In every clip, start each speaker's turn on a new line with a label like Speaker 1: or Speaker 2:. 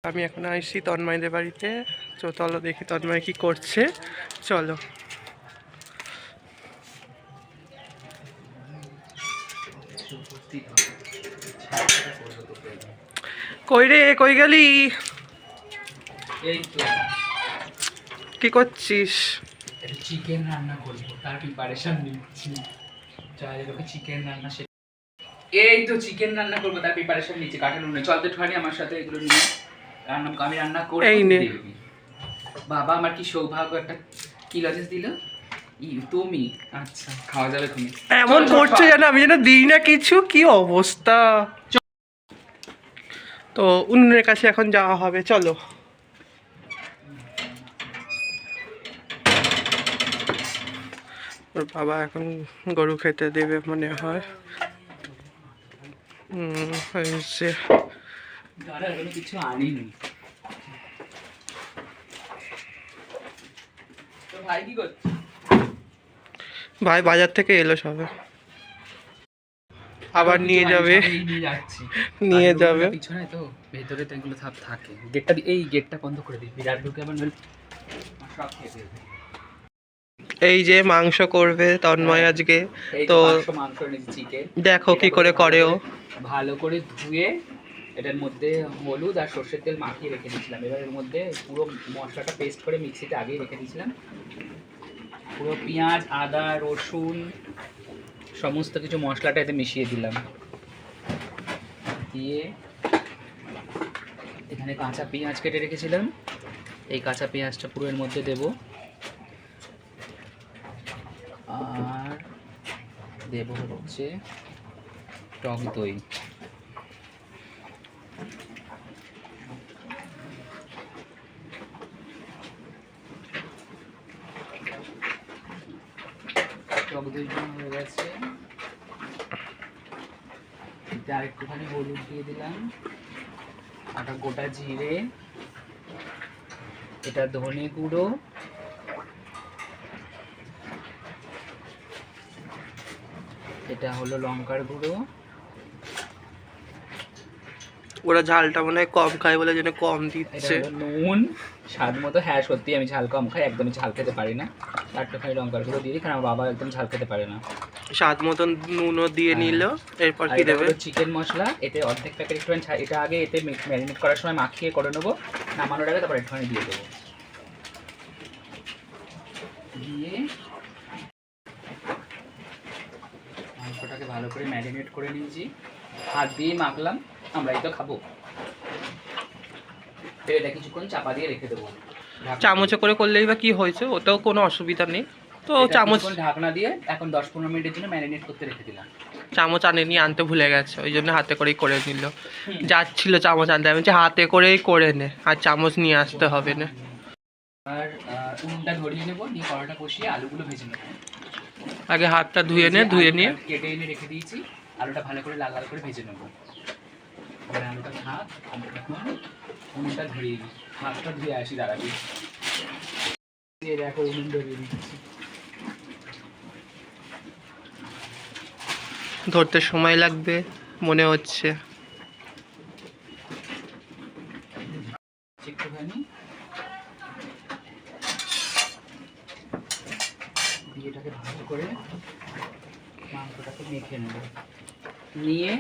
Speaker 1: আমি এখন আসছি তন্ময়দের বাড়িতে। তো চলো দেখি তন্ময় কি করছে। চলো। কই রে, কই গেলি? কি করছিস?
Speaker 2: চিকেন রান্না করবো, তার প্রিপারেশন নিচ্ছি। চিকেন রান্না এই তো চিকেন রান্না করবো, তার প্রিপারেশন নিচ্ছি। কাঠের উনুনে চল তো ঠানি আমার সাথে এগুলো নিয়ে আমি রান্না করবো।
Speaker 1: এই নে
Speaker 2: বাবা, আমার কি সৌভাগ্য, একটা কি লজেন্স দিল তুমি। আচ্ছা, খাওয়া যাবে তুমি।
Speaker 1: এমন করছো যেন আমি যেন দিই না কিছু। কি অবস্থা! তো উনুনের কাছে এখন যাওয়া হবে, চলো। ওর বাবা এখন গরু খেতে দেবে মনে হয়।
Speaker 2: কিছু আনিনি। তো ভাই কি করছে?
Speaker 1: ভাই বাজার থেকে এলো সবে, আবার নিয়ে যাবে। নিয়ে যাবে
Speaker 2: পিছনে তো, ভেতরে তো এগুলো সব থাকে। গেটটা এই গেটটা বন্ধ করে দিই, বিরাট ঢুকে আবার সব খেয়ে দেবে।
Speaker 1: এই যে মাংস করবে তন্ময় আজকে। তো
Speaker 2: মাংস এনেছি চিকেন।
Speaker 1: দেখো কি করে করে ও।
Speaker 2: ভালো করে ধুয়ে এটার মধ্যে হলুদ আর সর্ষের তেল মাখিয়ে রেখে দিয়েছিলাম। এবার এর মধ্যে পুরো মশলাটা পেস্ট করে মিক্সিতে আগেই রেখে দিয়েছিলাম। পুরো পেঁয়াজ, আদা, রসুন সমস্ত কিছু মশলাটা এতে মিশিয়ে দিলাম। দিয়ে এখানে কাঁচা পেঁয়াজ কেটে রেখেছিলাম, এই কাঁচা পেঁয়াজটা পুরো এর মধ্যে দেব। আর দেব হচ্ছে টক দই। টক দই হয়ে গেছে, আর একটুখানি হলুদ দিয়ে দিলাম, একটা গোটা জিরে, এটা ধনে গুঁড়ো, এটা হলো লঙ্কার গুঁড়ো।
Speaker 1: ওরা ঝালটা মনে হয় কম খায় বলে যেন কম দিচ্ছে।
Speaker 2: নুন স্বাদ মতো। হ্যাঁ সত্যি আমি ঝাল কম খাই, একদমই ঝাল খেতে পারি না। একটুখানি লঙ্কার গুঁড়ো দিয়ে দিই, কারণ আমার বাবা একদম ঝাল খেতে পারে না।
Speaker 1: স্বাদ মতন নুনও দিয়ে নিল। এরপর কি দেবে?
Speaker 2: চিকেন মশলা, এতে অর্ধেক প্যাকেট একটুখানি, এটা আগে এতে ম্যারিনেট করার সময় মাখিয়ে করে নেবো, নামানোর আগে তারপর একটুখানি দিয়ে দেবো। দিয়ে মাংসটাকে ভালো করে ম্যারিনেট করে নিয়েছি, হাত দিয়ে মাখলাম, আমরাই তো খাবো। এটা কিছুক্ষণ চাপা দিয়ে রেখে দেবো।
Speaker 1: চামচে করে করলেই বা কি হয়েছে, ওটাও কোনো অসুবিধা নেই। তো চামচ
Speaker 2: ঢাকনা দিয়ে এখন 10-15 মিনিটের জন্য ম্যারিনেট করতে রেখে দিলাম।
Speaker 1: চামচ আনেনি, আনতে ভুলে গেছে, ওই জন্য হাতে করেই করে নিল। যাচ্ছিল চামচ আনতে, আমি যে হাতে করেই করে নে, আর চামচ নিয়ে আসতে হবে না।
Speaker 2: আর উনুনটা ধরিয়ে নেবো, নিয়ে কড়াটা কষিয়ে আলুগুলো ভেজে নেবো।
Speaker 1: আগে হাতটা ধুয়ে নিয়ে
Speaker 2: কেটে এনে রেখে দিয়েছি, আলুটা ভালো করে লাল লাল করে ভেজে নেবো। আলুটা থাক, উনুনটা ধরিয়ে দিই, হাতটা ধুয়ে আসি দাঁড়াবি। দেখো উনুন ধরিয়ে দিচ্ছি।
Speaker 1: ধরতে সময় লাগবে মনে হচ্ছে।
Speaker 2: একটুখানি দিয়ে এটাকে ভালো করে মাংসটাকে মেখে নেব, নিয়ে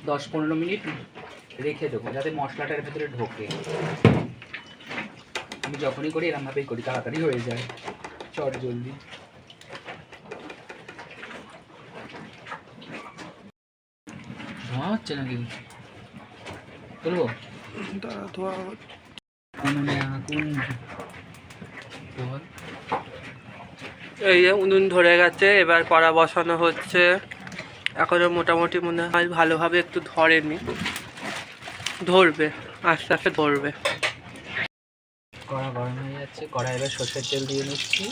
Speaker 2: 10-15 মিনিট রেখে দেবো যাতে মশলাটার ভেতরে ঢোকে। আমি যখনই করি এরমভাবেই করি, তাড়াতাড়ি হয়ে যায়, চট জলদি। ধোঁয়া হচ্ছে নাকি? বলবো
Speaker 1: এই যে উনুন ধরে গেছে, এবার কড়া বসানো হচ্ছে। এখনো মোটামুটি মনে হয় ভালোভাবে একটু ধরেনি, ধরবে আস্তে আস্তে ধরবে।
Speaker 2: কড়া গরম হয়ে যাচ্ছে, কড়া এবার সর্ষের তেল দিয়ে নিচ্ছি,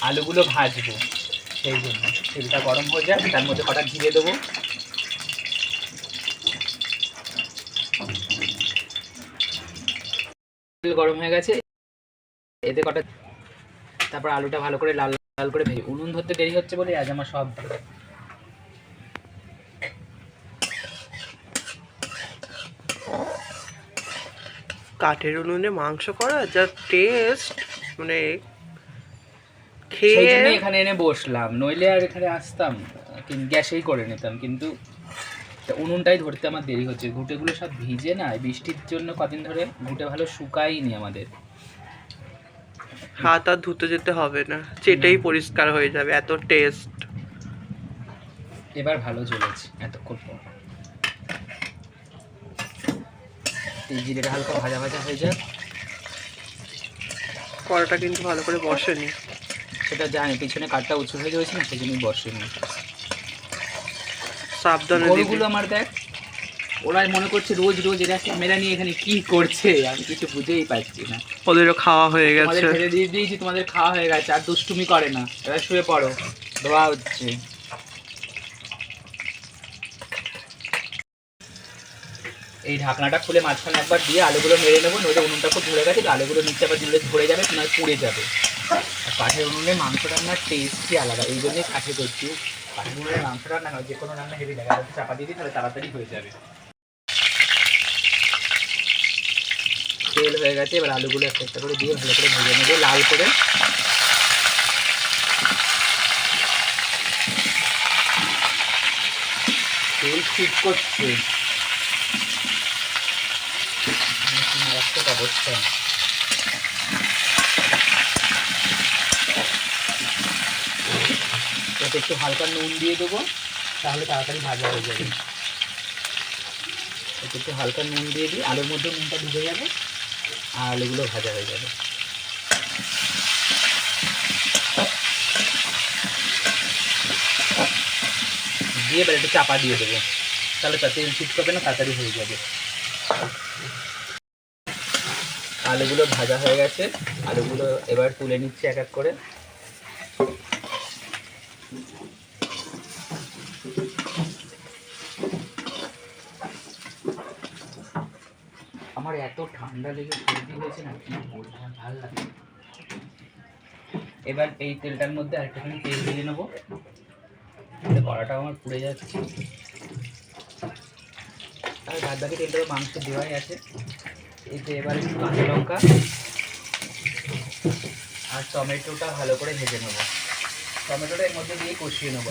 Speaker 2: আলুগুলো ভাজবো, সেই জন্য তেলটা গরম হয়ে যায়, তার মধ্যে কটা জিরে দেবো। তেল গরম হয়ে গেছে, এতে কটা, তারপর আলুটা ভালো করে লাল লাল করে ভেজে। উনুন ধরতে দেরি হচ্ছে বলে আজ আমার সব
Speaker 1: কাঠের উনুনে মাংস করা যা টেস্ট, মানে
Speaker 2: সেই
Speaker 1: খেয়ে
Speaker 2: জন্য এখানে এনে বসলাম, নইলে আর এখানে আসতাম গ্যাসেই করে নিতাম, কিন্তু উনুনটাই ধরতে আমার দেরি হচ্ছে। ঘুঁটেগুলো সব ভিজে না, বৃষ্টির জন্য কদিন ধরে ঘুঁটে ভালো শুকায়নি আমাদের।
Speaker 1: হাত আর ধুতে যেতে হবে না, চেটেই পরিষ্কার হয়ে যাবে, এত টেস্ট।
Speaker 2: এবার ভালো জ্বলেছে এতক্ষণ পর। এই জিরেটা হালকা ভাজা ভাজা হয়ে যাক।
Speaker 1: কড়াটা কিন্তু ভালো করে বসেনি।
Speaker 2: সেটা জানি, পিছনে কাঠটা উঁচু হয়ে যাচ্ছে না, সেই জন্যই বসেনি।
Speaker 1: সাবধানে
Speaker 2: গরুগুলো আমার দেখ, ওরাই মনে করছে রোজ রোজ এরা ক্যামেরা নিয়ে এখানে কি করছে, আমি কিছু বুঝেই পাচ্ছি না।
Speaker 1: ওদেরও খাওয়া হয়ে
Speaker 2: তোমাদের
Speaker 1: গেছে।
Speaker 2: ফেলে দিয়ে দিয়েছি, তোমাদের খাওয়া হয়ে গেছে, আর দুষ্টুমি করে না, এরা শুয়ে পড়ো, ধোয়া হচ্ছে। এই ঢাকনাটা খুলে মাঝখানে একবার দিয়ে আলুগুলো মেরে নেবো, নইলে উনুনটা খুব ধরে গেছে, আলুগুলো নিচে আবার দিলে ধরে যাবে, নয় পুড়ে যাবে। আর কাঠের উনুনে মাংস রান্নার টেস্টই আলাদা, এই জন্যই কাঠে করছি। কাঠের উনুনে মাংস রান্না হয় যে কোনো রান্না হেভি লাগে, আর চাপা দিয়ে দিই তাহলে তাড়াতাড়ি হয়ে যাবে। তেল হয়ে গেছে, এবার আলুগুলো একটা একটা করে দিয়ে ভালো করে ভেজে নেবো লাল করে। তেল ঠিক করছে, মারাত্মক অবস্থা। এতে একটু হালকা নুন দিয়ে দেবো, তাহলে তাড়াতাড়ি ভাজা হয়ে যাবে। এতে একটু হালকা নুন দিয়ে দিই, আলুর মধ্যে নুনটা ঢুকে যাবে আর আলুগুলো ভাজা হয়ে যাবে। দিয়ে এবার একটু চাপা দিয়ে দেবো, তাহলে তেল ছিটকাবে না, তাড়াতাড়ি হয়ে যাবে। আলুগুলো ভাজা হয়ে গেছে, আলুগুলো এবার তুলে নিচ্ছি এক এক করে। আমার এত ঠান্ডা লেগে সর্দি হয়েছে না, কি বলবো, আমার ভালো লাগে। এবার এই তেলটার মধ্যে আরেকটুখানি তেল দিয়ে নেবো, কড়াটা আমার পুড়ে যাচ্ছে। আর বাদ বাকি তেলটা মাংস দেওয়াই আছে। এতে এবার একটু কাঁচা লঙ্কা আর টমেটোটা ভালো করে ভেজে নেবো, টমেটোটা এর মধ্যে দিয়ে কষিয়ে নেবো।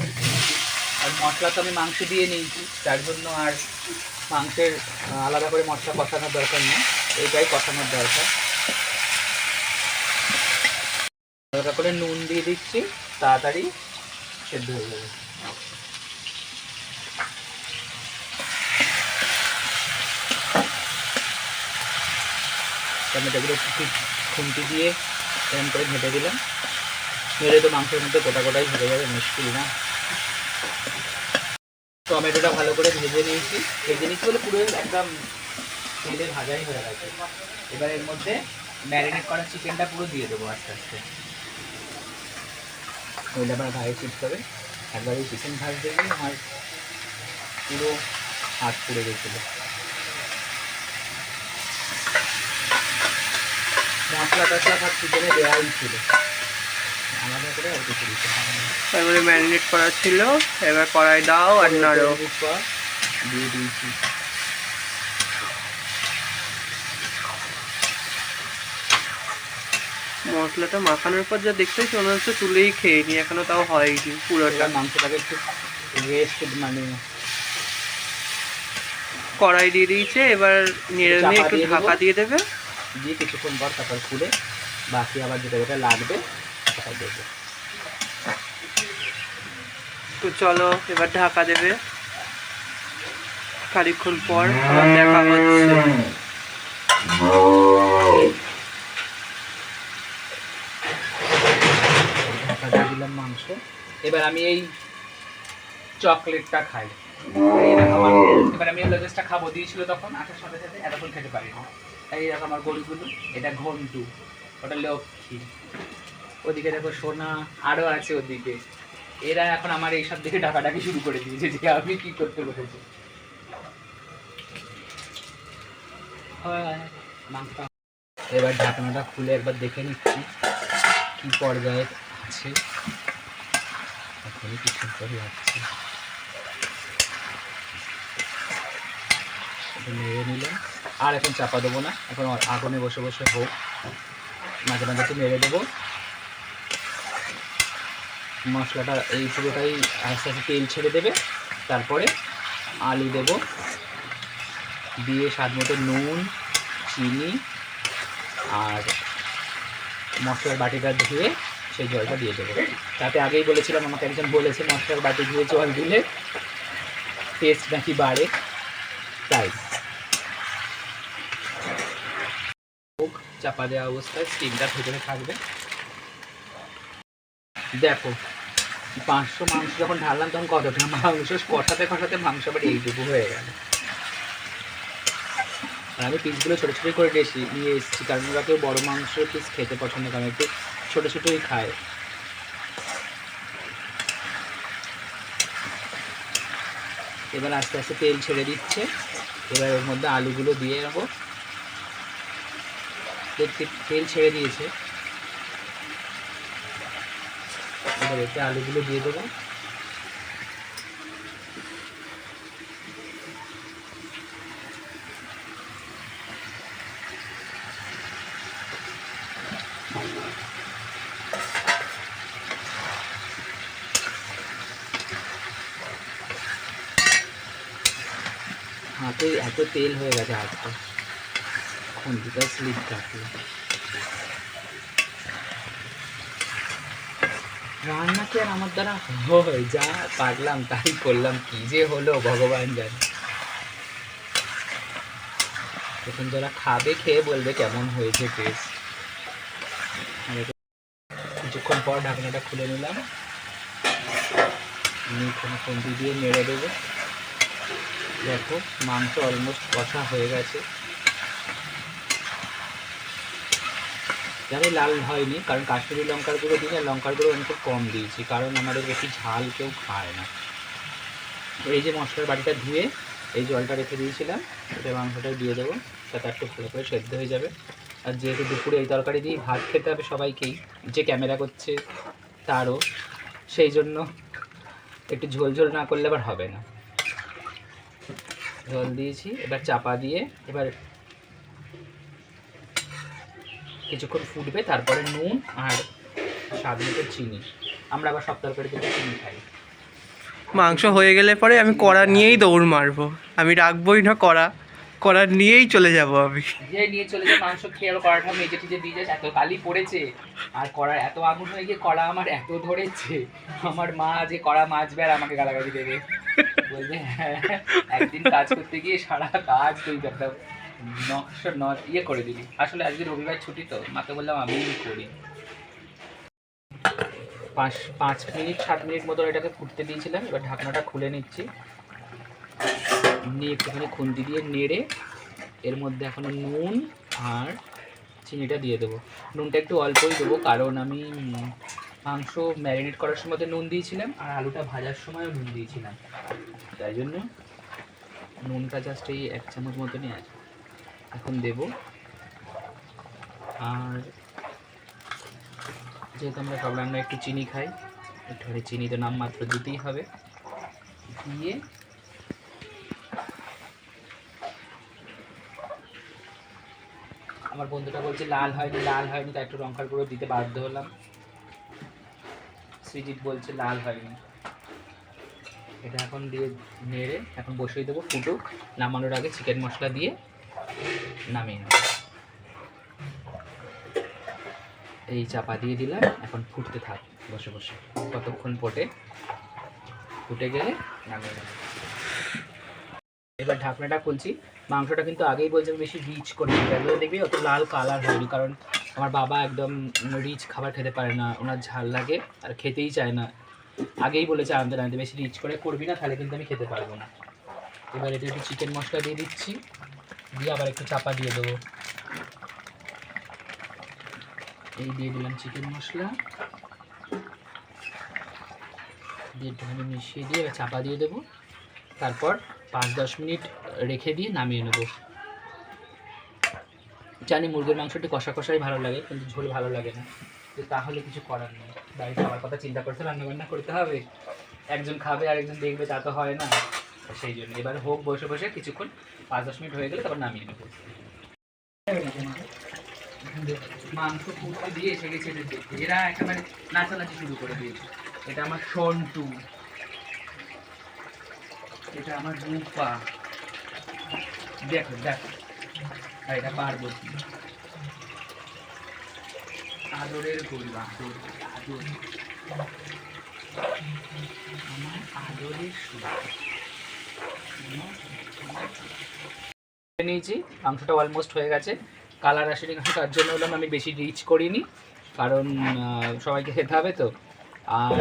Speaker 2: আর মশলা তো আমি মাংস দিয়ে নিয়েছি, তার জন্য আর মাংসের আলাদা করে মশলা কষানোর দরকার নেই, এইটাই কষানোর দরকার। হালকা করে নুন দিয়ে দিচ্ছি, তাড়াতাড়ি সেদ্ধ হয়ে যাবে। টমেটোগুলো একটু খুন্তি দিয়ে এরকম করে ঘেঁটে দিলাম, মেরে তো মাংসের মধ্যে গোটা গোটাই ভেজে যাবে, মুশকিল না। টমেটোটা ভালো করে ভেজে নিয়েছি বলে পুরো একদম তেলে ভাজাই হয়ে গেছে। এবার এর মধ্যে ম্যারিনেট করা চিকেনটা পুরো দিয়ে দেবো আস্তে আস্তে, ওইটা আবার গায়ে চিপকাবে। একবার এই চিকেন ভাজতে গিয়ে আমার পুরো হাত পুড়ে গেছিল। মশলা টশলা সব চিকেনে দেওয়াই ছিল, আলাদা করে আর কিছু দিতে হবে না।
Speaker 1: তারপরে ম্যারিনেট করা ছিল, এবার কড়াই দাও আর নাড়ো।
Speaker 2: দিয়ে দিয়েছি।
Speaker 1: মশলাটা মাখানোর পর যা দেখতে হচ্ছে মনে হচ্ছে তুলেই খেয়ে নি, এখনো তাও হয়নি পুরোটা।
Speaker 2: মাংসটাকে একটু রেস্ট মানে
Speaker 1: কড়াই দিয়ে দিয়েছে, এবার নেড়ে নিয়ে একটু ঢাকা দিয়ে দেবে,
Speaker 2: দিয়ে কিছুক্ষণ পর তারপর খুলে বাকি আবার যেটা যেটা লাগবে সেটা দেবো।
Speaker 1: তো চলো এবার ঢাকা দেবে, খানিকক্ষণ পর আবার দেখা হচ্ছে।
Speaker 2: ঢাকা দিয়ে দিলাম মাংস। এবার আমি এই চকলেটটা খাই। এবার আমি লজেসটা খাবো দিয়েছিল তখন, আসার সাথে সাথে এতক্ষণ খেতে পারি না। এই দেখো আমার গরুগুলো, এটা ঘন্টু, ওটা লক্ষ্মী, ওদিকে দেখো সোনা আরও আছে ওদিকে। এরা এখন আমার এইসব দিকে ডাকাডাকি শুরু করে দিয়েছে যে আমি কি করতে বলেছি। এবার ঢাকনাটা খুলে একবার দেখে নিচ্ছি কি পর্যায়ে আছে। এখনই কিছু করে যাচ্ছে, নেড়ে নিলাম। আর এখন চাপা দেবো না, এখন আগুনে বসে বসে হোক, মাঝে মাঝে একটু নেড়ে দেবো। মশলাটা এই পুরোটাই আস্তে আস্তে তেল ছেড়ে দেবে। তারপরে আলু দেবো, দিয়ে স্বাদ মতো নুন, চিনি আর মশলার বাটিটা ধুয়ে সেই জলটা দিয়ে দেবো। তাতে আগেই বলেছিলাম, আমাকে একজন বলেছে মশলার বাটি ধুয়ে জল দিলে টেস্ট নাকি বাড়ে, তাই চাপা দেওয়া অবস্থায় স্টিমটা ভেতরে থাকবে। দেখো 500 মাংস যখন ঢাললাম তখন কতটা মাংস, কষাতে কষাতে মাংস আবার এইটুকু হয়ে গেল। আর আমি পিসগুলো ছোটো ছোটো করে নিয়ে এসেছি, কারণ ওরা কেউ বড়ো মাংস পিস খেতে পছন্দ করে, একটু ছোটো ছোটোই খায়। এবার আস্তে আস্তে তেল ছেড়ে দিচ্ছে, এবার ওর মধ্যে আলুগুলো দিয়ে নেবো। তেল ছেড়ে দিয়েছে, এবার এতে আলুগুলো দিয়ে দেবো। হাতে এত তেল হয়ে গেছে, হাতটা খুন্তিটা স্লিপ কাটলো। রান্না কি আর আমার দ্বারা হয়? যা পারলাম তাই করলাম, কি যে হলো ভগবান জানে। এখন যারা খাবে খেয়ে বলবে কেমন হয়েছে টেস্ট। কিছুক্ষণ পর ঢাকনাটা খুলে নিলাম, খুন্তি দিয়ে নেড়ে দেবো। দেখো মাংস অলমোস্ট কষা হয়ে গেছে। জানি লাল হয়নি, কারণ কাশ্মীরি লঙ্কার গুঁড়ো দিলে লঙ্কার গুঁড়ো আমি খুব কম দিয়েছি, কারণ আমাদের বেশি ঝাল কেউ খায় না। এই যে মশলার বাটিটা ধুয়ে এই জলটা রেখে দিয়েছিলাম, এটা মাংসটাই দিয়ে দেবো, তাতে একটু ভালো করে সেদ্ধ হয়ে যাবে। আর যেহেতু দুপুরে এই তরকারি দিয়ে ভাত খেতে হবে সবাইকেই, যে ক্যামেরা করছে তারও, সেই জন্য একটু ঝোল ঝোল না করলে আবার হবে না। জল দিয়েছি, এবার চাপা দিয়ে এবার কিছুক্ষণ ফুটবে, তারপরে নুন আর স্বাদ মতো চিনি। আমরা আবার সব তরকারিতে চিনি খাই।
Speaker 1: মাংস হয়ে গেলে পরে আমি কড়া নিয়েই দৌড় মারবো, আমি রাখবোই না কড়া নিয়েই চলে যাব। আমি
Speaker 2: যে নিয়ে চলে যায় মাংস খেয়ে, আবার কড়াটা মেজে টেজে দিয়ে যায়, এত কালি পড়েছে আর কড়ার এত আগুন হয়ে গিয়ে কড়া আমার এত ধরেছে, আমার মা যে কড়া মাজবে আর আমাকে গালাগালি দেবে, বলবে হ্যাঁ একদিন কাজ করতে গিয়ে সারা কাজ তুই একটা ইয়ে করে দিবি। আসলে আজকে রবিবার ছুটি, তো মাকে বললাম আমিই করি। 5 মিনিট 7 মিনিট মতো এটাকে ফুটতে দিয়েছিলাম। এবার ঢাকনাটা খুলে নিচ্ছি, নিয়ে একটুখানি খুন্তি দিয়ে নেড়ে এর মধ্যে এখন নুন আর চিনিটা দিয়ে দেবো। নুনটা একটু অল্পই দেবো, কারণ আমি মাংস ম্যারিনেট করার সময় নুন দিয়েছিলাম আর আলুটা ভাজার সময়ও নুন দিয়েছিলাম, তাই জন্য নুনটা জাস্ট এই 1 চামচ মতনই আছে। এখন দেবো, আর যেহেতু আমরা সব রান্না একটু চিনি খাই, একটুখানি চিনি তো নামমাত্র দিতেই হবে। দিয়ে আমার বন্ধুটা বলছে লাল হয়নি, তাই একটু লঙ্কার গুঁড়ো দিতে বাধ্য হলাম। সৃজিত বলছে লাল হয়নি। এটা এখন দিয়ে নেড়ে এখন বসিয়ে দেবো, ফুটুক। নামানোর আগে চিকেন মশলা দিয়ে নামিয়ে নেব। এই চাপা দিয়ে দিলাম, এখন ফুটতে থাক বসে বসে, কতক্ষণ ফুটে গেলে নামিয়ে নেব। এবার ঢাকনাটা খুলছি। মাংসটা কিন্তু আগেই বলছে বেশি রিচ করে দিতে, দেখবি অত লাল কালার হয়নি, কারণ আমার বাবা একদম রিচ খাবার খেতে পারে না, ওনার ঝাল লাগে আর খেতেই চায় না। আগেই বলেছে আনতে বেশি রিচ করে করবি না, তাহলে কিন্তু আমি খেতে পারবো না। এবার এটা একটু চিকেন মশলা দিয়ে দিচ্ছি, দিয়ে আবার একটু চাপা দিয়ে দেবো। এই দিয়ে দিলাম চিকেন মশলা, দিয়ে একটুখানি মিশিয়ে দিয়ে এবার চাপা দিয়ে দেবো। তারপর 5-10 মিনিট রেখে দিয়ে নামিয়ে নেব। জানি মুরগির মাংসটি কষা কষাই ভালো লাগে, কিন্তু ঝোল ভালো লাগে না, তো তাহলে কিছু করার নেই। বাড়িতে খাবার কথা চিন্তা করতে রান্নাবান্না করতে হবে, একজন খাবে আর একজন দেখবে, তা তো হয় না। সেই জন্য এবার হোক বসে বসে কিছুক্ষণ 5-10 মিনিট হয়ে গেলে তারপর নামিয়ে নেবো। মাংস পুরো দিয়ে এসে গেছে এদের দেখতে, এরা একেবারে নাচানাচি শুরু করে দিয়েছে। এটা আমার সন্টু, এটা আমার রূপা, দেখো দেখো, আর এটা পার্বতী, আদরের গরু, আদর আদর, আমার আদরের নিয়েছি। মাংসটা অলমোস্ট হয়ে গেছে, কালার আসেনি, তার জন্য হলাম আমি বেশি রিচ করিনি, কারণ সবাইকে খেতে হবে তো। আর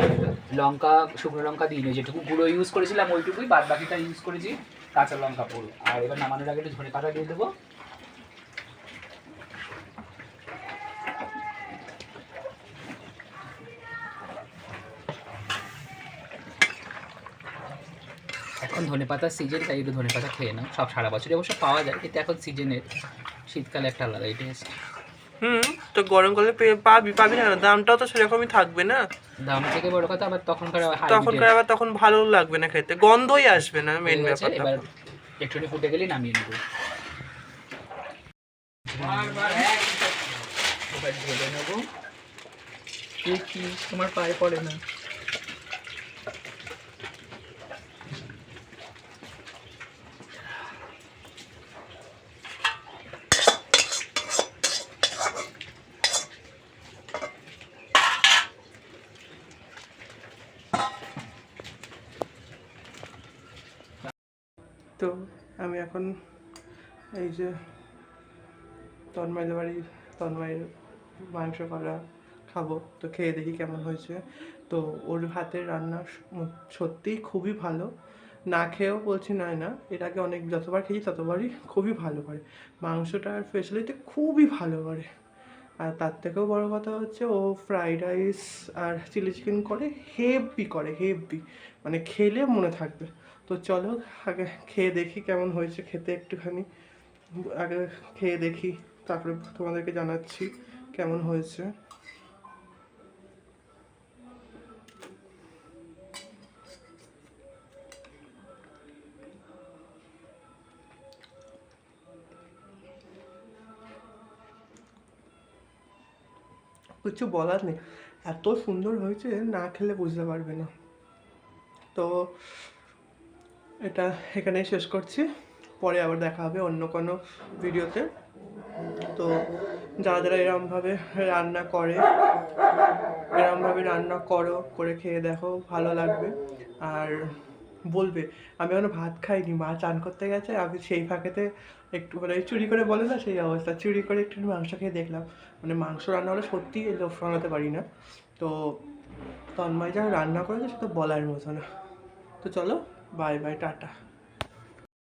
Speaker 2: লঙ্কা, শুকনো লঙ্কা দিইনি, যেটুকু গুঁড়ো ইউজ করেছিলাম ওইটুকুই, বাদ বাকিটা ইউজ করেছি কাঁচা লঙ্কা পুরো। আর এবার নামানোর আগে একটু ধনে পাতা দিয়ে দেবো। এখন ধনে পাতার সিজন, তাই একটু ধনে পাতা খেয়ে নাও। সব সারা বছরই অবশ্য পাওয়া যায়, কিন্তু এখন সিজনের, শীতকালে একটা আলাদাই টেস্ট।
Speaker 1: তো গরমকালে পাবি না, দামটাও তো সেরকমই থাকবে না।
Speaker 2: দাম থেকে বড় কথা, আবার তখনকার
Speaker 1: তখন ভালো লাগবে না খেতে, গন্ধই আসবে না মেন ব্যাপার।
Speaker 2: এবার একটুখানি ফুটে গেলেই নামিয়ে নেবো। এবার ঢেলে নেবো। কি তোমার পায়ে পড়ে না?
Speaker 1: তো আমি এখন এই যে তন্ময়ের মাংস করা খাবো, তো খেয়ে দেখি কেমন হয়েছে। তো ওর হাতের রান্না সত্যিই খুবই ভালো, না খেয়েও বলছি নয় না, এর আগে অনেক যতবার খেয়েছি ততবারই খুবই ভালো করে মাংসটার স্পেশালিটি, খুবই ভালো করে। আর তার থেকেও বড় কথা হচ্ছে ও ফ্রাইড রাইস আর চিলি চিকেন করে হেভি, মানে খেলে মনে থাকবে। তো চলো আগে খেয়ে দেখি কেমন হয়েছে খেতে, একটুখানি আগে খেয়ে দেখি, তারপরে তোমাদেরকে জানাচ্ছি কেমন হয়েছে। কিছু বলার নেই, এত সুন্দর হয়েছে, না খেলে বুঝতে পারবে না। তো এটা এখানেই শেষ করছি, পরে আবার দেখা হবে অন্য কোনো ভিডিওতে। তো যারা যারা এরমভাবে রান্না করে খেয়ে দেখো, ভালো লাগবে। আর বলবে আমি এখনো ভাত খাইনি, মা চান করতে গেছে, আমি সেই ফাঁকেতে একটু মানে চুরি করে বলে না, সেই অবস্থা, চুরি করে একটু মাংস খেয়ে দেখলাম। মানে মাংস রান্না হলে সত্যিই লোভ সামলাতে পারি না। তো তন্ময় যা রান্না করেছে সেটা বলার মতো না। তো চলো, বাই বাই, টাটা।